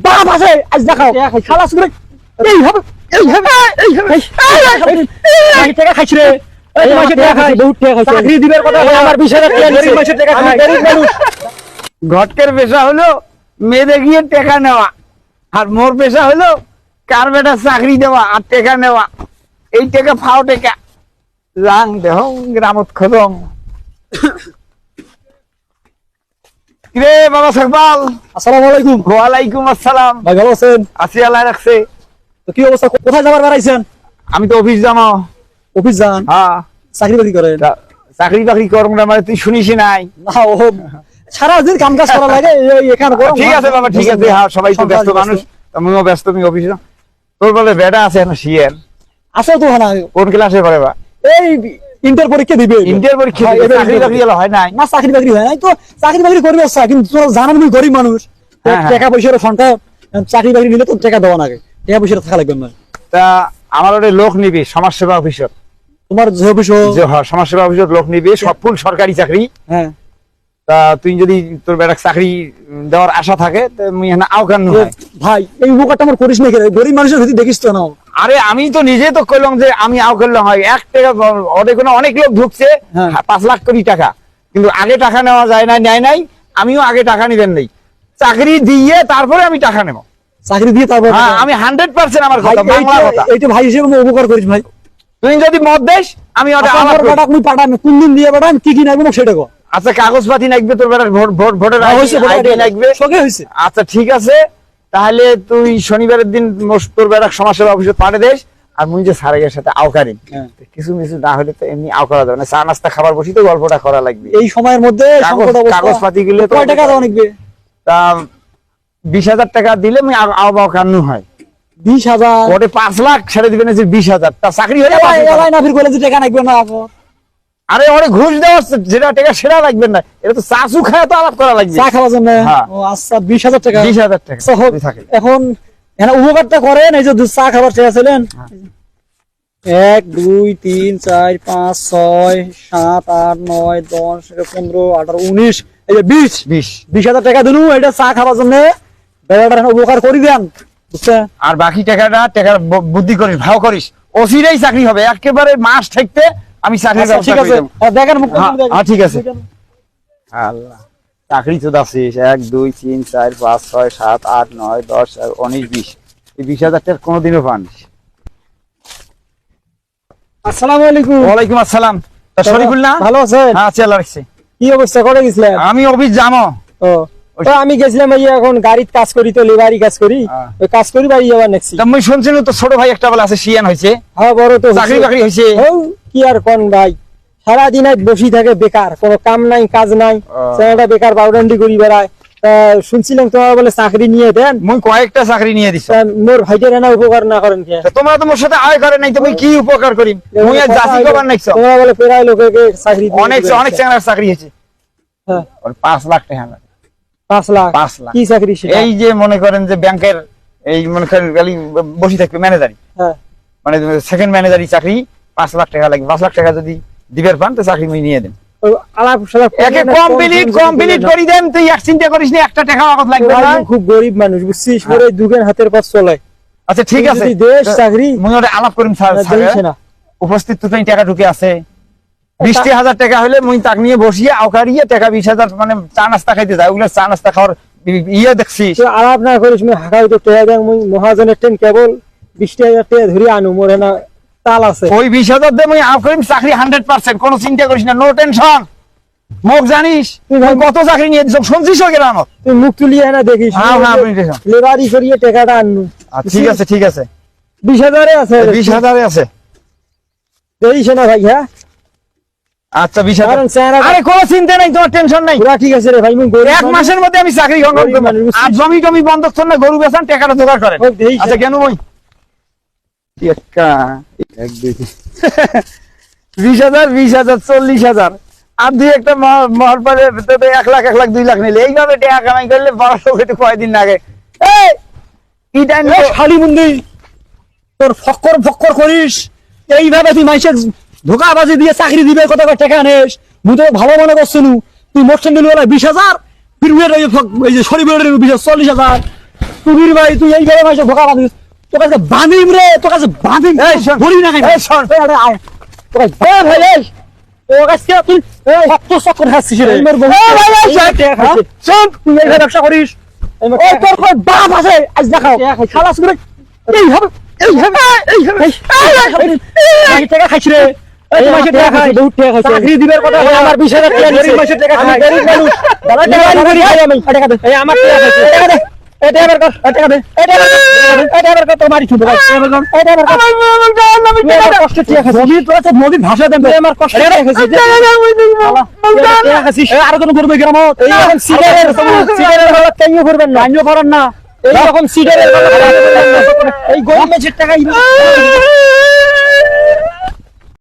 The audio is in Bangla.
বাপ আছে আজ দেখাও শালা শুনে এই হবে টাকা খাইছ রে চাকরি দিবার কথা আমার 20,000 টাকা গরিব মানুষের টাকা খাই গরিব মানুষ ঘটকের পেশা হলো মেয়েদে গিয়ে টাকা নেওয়া আর মোর পেশা হলো কার বেটা চাকরি দেওয়া আর টাকা নেওয়া এই টাকা ফাও টাকা রাং দেহ গ্রামত খতম রে বাবা সকবাল আসসালামু আলাইকুম ওয়ালাইকুম আসসালাম ভাই ভালো আছেন আছি আল্লাহ রাখছে তো কি অবস্থা কোথায় যাবার বাড়াইছেন আমি তো অফিস যাবো অফিস যান হ্যাঁ চাকরি বাকরি করেন চাকরি বাকরি করব না মানে তুই শুনিস নাই না ও সারা দিন কাম কাজ করা লাগে এখানে ঠিক আছে বাবা ঠিক আছে হ্যাঁ সবাই তো ব্যস্ত মানুষ তুমিও ব্যস্ত তুমি অফিস যাও তোর বলে বেটা আছে না শিয়ার আসো তো না কোন ক্লাসে পড়ে বা এই ইন্টার পরীক্ষা দিবে ইন্টার পরীক্ষা চাকরি বাকরি হয় নাই না চাকরি বাকরি হয় নাই তো চাকরি বাকরি করবে আচ্ছা কিন্তু তোরা জানেন আমি গরিব মানুষ টাকা পয়সার ফোনটা চাকরি বাকরি নিলে তো টাকা দেওয়া লাগে টাকা পয়সা থাকা লাগবে না তা আমার ওটা লোক নিবি সমাজসেবা অফিসার তোমার যে অফিস সমাজসেবা অফিসার লোক নিবি সব ফুল সরকারি চাকরি হ্যাঁ তা তুই যদি তোর বেটা চাকরি দেওয়ার আশা থাকে তুমি আওকান ভাই এই উপকারটা আমার করিস না গরিব মানুষের ভিতরে দেখিস তো না আরে আমি তো নিজে তো কইলাম যে আমি আও করলাম হয় 1 টাকা অনেক লোক ঢুকছে 5 লাখ কোটি টাকা কিন্তু আগে টাকা নেওয়া যায় না নেয় নাই আমিও আগে টাকা নিবেন নাই চাকরি দিয়ে তারপরে আমি টাকা নেব চাকরি দিয়ে তারপর আমি 100% আমার কথা বাংলা কথা এইটা ভাই হিসেবে উপকার করিস ভাই তুই যদি মত দেস আমি ওটা আমার বাটা তুমি পাঠান কোন দিন দিয়ে পাঠান কি কি লাগবে না সেটা কো আচ্ছা কাগজপাতি লাগবে তোর বেটার ভোটের আইডি লাগবে সঙ্গে হইছে আচ্ছা ঠিক আছে তাহলে তুই শনিবারের দিন তোর বেটা সমাজসেবা অফিসে পাঠিয়ে দেস আর মুই যে স্যারের সাথে আওকারি কিছু মিছু না হলে তো এমনি আও করা যাবে না চা নাস্তা খাবার বসি তো গল্পটা করা লাগবে এই সময়ের মধ্যে কাগজপাতি গুলো তো কয় টাকা দেওয়া লাগবে তা 20,000 টাকা দিলে আমি আও বাও কান্নু হয় 20,000 ওটা 5 লাখ ছেড়ে দিবেন যে 20,000 তা চাকরি হয়ে যাবে না ফির কলেজে টাকা লাগবে না আরে ওরে ঘুষ দেওয়া যেটা টাকা সেটা লাগবে না এটা তো চাচু খায় তো আলাপ করা লাগবে চা খাওয়ার জন্য ও আচ্ছা 20,000 টাকা 20,000 টাকা থাকে এখন এখানে উপকারটা করেন এই যে চা খাবার চেয়েছিলেন 1 2 3 4 5 6 7 8 9 10 15 18 19 এই যে 20,000 টাকা দিনু এটা চা খাবার জন্য বেড়াটার উপকার করি দেন বুঝছেন আর বাকি টাকাটা বুদ্ধি করিস ভাও করিস ওসিরাই চাকরি হবে একেবারে মাস থাকতে আমি চাকরি ঠিক আছে দেখেন মুখ ঠিক আছে আল্লাহ চাকরি তো দাসিস 1 2 3 4 5 6 7 8 9 10 19 20 এই 20,000 টাকা কোনোদিনও পানিস আসসালামু আলাইকুম ওয়ালাইকুম আসসালাম তা শরীফুল না ভালো আছেন হ্যাঁ আছি আল্লাহ রাখছে কি অবস্থা করে গেছিলেন আমি অফিস যাবো তো আমি গেছিলাম এই এখন গাড়ির কাজ করি তো লেবারি কাজ করি ওই কাজ করি বাড়ি যাবার নেক্সট তা মই শুনছি তো ছোট ভাই একটা বলে আছে সিয়ান হইছে হ্যাঁ বড় তো চাকরি বাকরি হইছে কি আর কোন ভাই সারা দিন বসি থাকে বেকার কোনো কাম নাই কাজ নাই ছেলেটা বেকার বাউডান্ডি করি বেড়ায় শুনছিলাম তোমার বলে চাকরি নিয়ে দেন মই কয়েকটা চাকরি নিয়ে দিছি মোর ভাইটার না উপকার না করেন কে তোমরা তো মোর সাথে আয় করে নাই তুমি কি উপকার করি মই আর জাসি কবার নাইছো তোমরা বলে প্রায় লোককে চাকরি অনেক চ্যাংড়ার চাকরি হয়েছে হ্যাঁ 5 লাখ টাকা 5 লাখ কি চাকরি সেটা এই যে মনে করেন যে ব্যাংকের এই মনে করেন খালি বসে থাকবে ম্যানেজারি হ্যাঁ মানে সেকেন্ড ম্যানেজারি চাকরি 5 লাখ টাকা লাগবে 5 লাখ টাকা যদি দিবের পান তো চাকরি মই নিয়ে দেন আলাপ সালাপ একে কমপ্লিট করি দেন তুই এক চিন্তা করিস না একটা টাকা আগত লাগবে না খুব গরিব মানুষ বুঝছিস পরে দুগের হাতের পাশ চলে আচ্ছা ঠিক আছে দেশ চাকরি মই ওটা আলাপ করিম স্যার উপস্থিত তুই টাকা ঢুকে আছে 20,000 টাকা হলে মুই তাক নিয়ে বসিয়ে আওকারিয়ে টাকা 20,000 মানে চা নাস্তা খাইতে যায় ওগুলো চা নাস্তা খাওয়ার ইয়ে দেখছিস আলাপ না করিস মুই হাকাই তো টাকা দেন মুই মহাজনের ট্রেন কেবল 20,000 টাকা ধরে আনু মোর না তাল আছে ওই 20,000 দে মুই আও করিম চাকরি 100% কোনো চিন্তা করিস না নো টেনশন মুখ জানিস তুই কত চাকরি নিয়ে সব শুনছিস ওকে রামত তুই মুখ তুলিয়ে না দেখিস হ্যাঁ হ্যাঁ আপনি দেখুন লেবারি করিয়ে টাকাটা আনু ঠিক আছে 20,000 এ আছে 20,000 এ আছে দেইস না ভাই হ্যাঁ আচ্ছা 20,000 আরে কোনো চিন্তা নাই তোমার টেনশন নাই পুরা ঠিক আছে রে ভাই মুই এক মাসের মধ্যে আমি চাকরি গ্রহণ করব আর জমি বন্ধক ছন্ন গরু বেচান টাকাটা জোগাড় করেন আচ্ছা কেন মই একটা 1 2 20,000 40,000 আর দুই একটা মহল পারে 1 লাখ 2 লাখ নিলে এইভাবে টাকা কামাই করলে বড় লোক একটু কয়দিন লাগে এই কি টাইম শালি মুন্দি তোর ফক্কর করিস এইভাবে তুই মাইসের ধোকাবাজি দিয়ে চাকরি দিবে কত টাকা নেস মুই তো ভালো মনে করছিনু তুই মোটরসাইকেল ওলা 20,000 ফির এই যে শরীফের 40,000 সুবীর ভাই তুই এই গেলে মাইছে ধোকা বাঁধিস তোর কাছে বাঁধিম রে তোর কাছে বাঁধিম এই শোন। ধরি না খাই এই শোন। এই আরে আয় তোর কাছে ভাই এই তোর কাছে তুই কত চক্কর খাচ্ছিস রে ভাই, এই শোন। শোন তুই এই ব্যবসা করিস ওই তোর কোন বাপ আছে আজ দেখাও খালাস করে এই হবে এই টাকা খাইছ রে এই মাসে টাকা খাই বহুত টাকা খাইছে চাকরি দিবার কথা আমার 20000 টাকা গরিব মাসে টাকা খাই গরিব মানুষ দাদা টাকা করি খাই আমি টাকা দে এই আমার টাকা খাইছে টাকা দে এই টাকা বের কর টাকা দে এই টাকা বের কর তো মারি ছুট ভাই এই টাকা বের কর আমার কষ্ট টাকা খাইছে নদী তো আছে নদীর ভাষা দেন আমার কষ্ট টাকা খাইছে টাকা খাইছিস আর কোন করবে গ্রামত এই রকম সিগারেট হলো কেউ করবেন না আইনও করেন না এই রকম সিগারেট এই গরিব মাসের টাকা